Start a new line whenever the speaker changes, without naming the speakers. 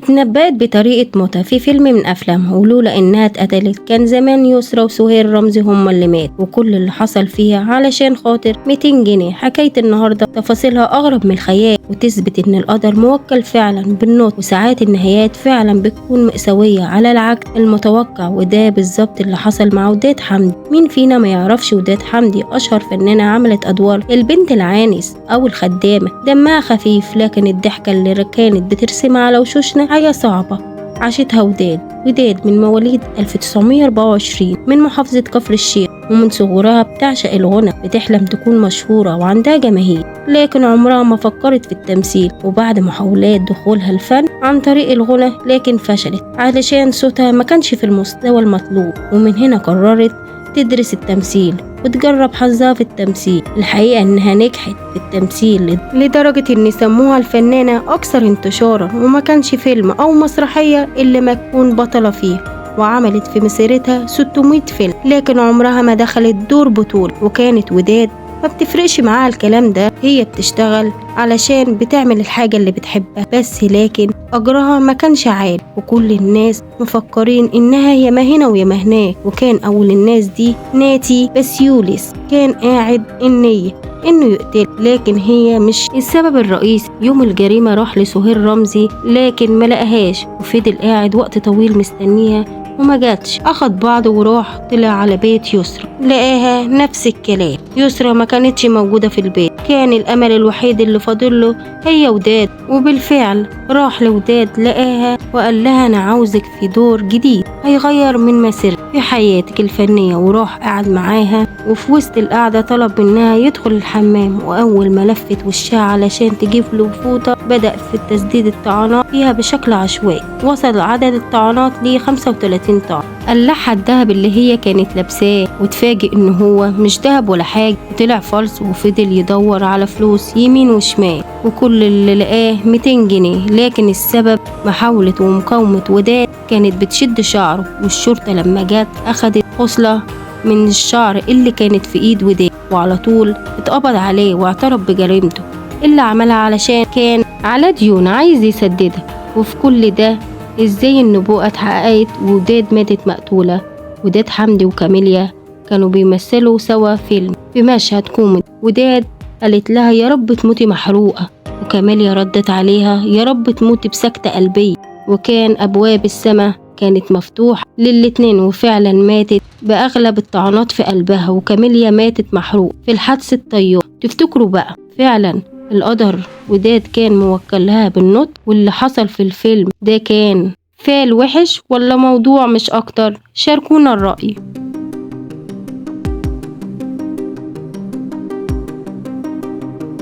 اتنبأت بطريقة موتها في فيلم من أفلامها، ولولا إنها اتقتلت كان زمان يسرا وسهير رمزي هما اللي مات، وكل اللي حصل فيها علشان خاطر 200 جنيه. حكاية النهاردة تفاصيلها أغرب من الخيال، وتثبت إن القدر موكل فعلا بالنطق، وساعات النهايات فعلا بتكون مأساوية على العكس المتوقع. وده بالظبط اللي حصل مع وداد حمدي. مين فينا ما يعرفش وداد حمدي؟ أشهر فنانة عملت أدوار البنت العانس أو الخدامة، دمها خفيف، لكن الضحكة اللي كانت بترسمها على وشوشنا حاجة صعبة عاشتها وداد من مواليد 1924 من محافظة كفر الشيخ، ومن صغرها بتعشق الغنى، بتحلم تكون مشهورة وعندها جماهير، لكن عمرها ما فكرت في التمثيل. وبعد محاولات دخولها الفن عن طريق الغنى لكن فشلت علشان صوتها ما كانش في المستوى المطلوب، ومن هنا قررت تدرس التمثيل وتجرب حظها في التمثيل. الحقيقة إنها نجحت في التمثيل لدرجة إن سموها الفنانة أكثر انتشارا، وما كانش فيلم أو مسرحية إلا ما تكون بطلة فيه، وعملت في مسيرتها 600 فيلم، لكن عمرها ما دخلت دور بطولة. وكانت وداد ما بتفرقش معاها الكلام ده، هي بتشتغل علشان بتعمل الحاجة اللي بتحبها بس، لكن أجرها ما كانش عالي، وكل الناس مفكرين إنها يا ما هنا ويا ما هناك. وكان أول الناس دي ناتي بسيوليس، كان قاعد النية إنه يقتل، لكن هي مش السبب الرئيسي. يوم الجريمة راح لسهير رمزي لكن ما لقاهاش، وفضل قاعد وقت طويل مستنيها وما جاتش. اخد بعضه وراح طلع على بيت يسرا، لقاها نفس الكلام، يسرا ما كانتش موجودة في البيت. كان الامل الوحيد اللي فاضله هي وداد، وبالفعل راح لوداد لقاها وقال لها انا عاوزك في دور جديد هيغير من مسيرتك في حياتك الفنية. وراح قعد معاها، وفي وسط القعدة طلب منها يدخل الحمام، واول ما لفت وشها علشان تجيب له فوطة بدأ في تسديد الطعنات فيها بشكل عشوائي. وصل عدد الطعنات ل 35 طعن. قلعها الدهب اللي هي كانت لابساه، وتفاجئ ان هو مش دهب ولا حاجة، وطلع فلس. وفضل يدور على فلوس يمين وشمال، وكل اللي لقاه 200 جنيه، لكن السبب محاولة ومقاومة وداد كانت بتشد شعره. والشرطة لما جت أخدت خصلة من الشعر اللي كانت في ايد وداد، وعلى طول اتقبض عليه واعترف بجريمته اللي عملها علشان كان على ديون عايز يسددها. وفي كل ده ازاي النبوءة اتحققت وداد ماتت مقتولة؟ وداد حمدي وكاميليا كانوا بيمثلوا سوا فيلم في مشهد كوميدي. وداد قالت لها يا رب تموتي محروقة، وكاميليا ردت عليها يا رب تموتي بسكتة قلبية. وكان أبواب السماء كانت مفتوحة للاتنين، وفعلا ماتت بأغلب الطعنات في قلبها، وكاميليا ماتت محروق في الحادث الطيار. تفتكروا بقى فعلا القدر وداد كان موكل لها بالنطق، واللي حصل في الفيلم ده كان فعل وحش ولا موضوع مش أكتر؟ شاركونا الرأي.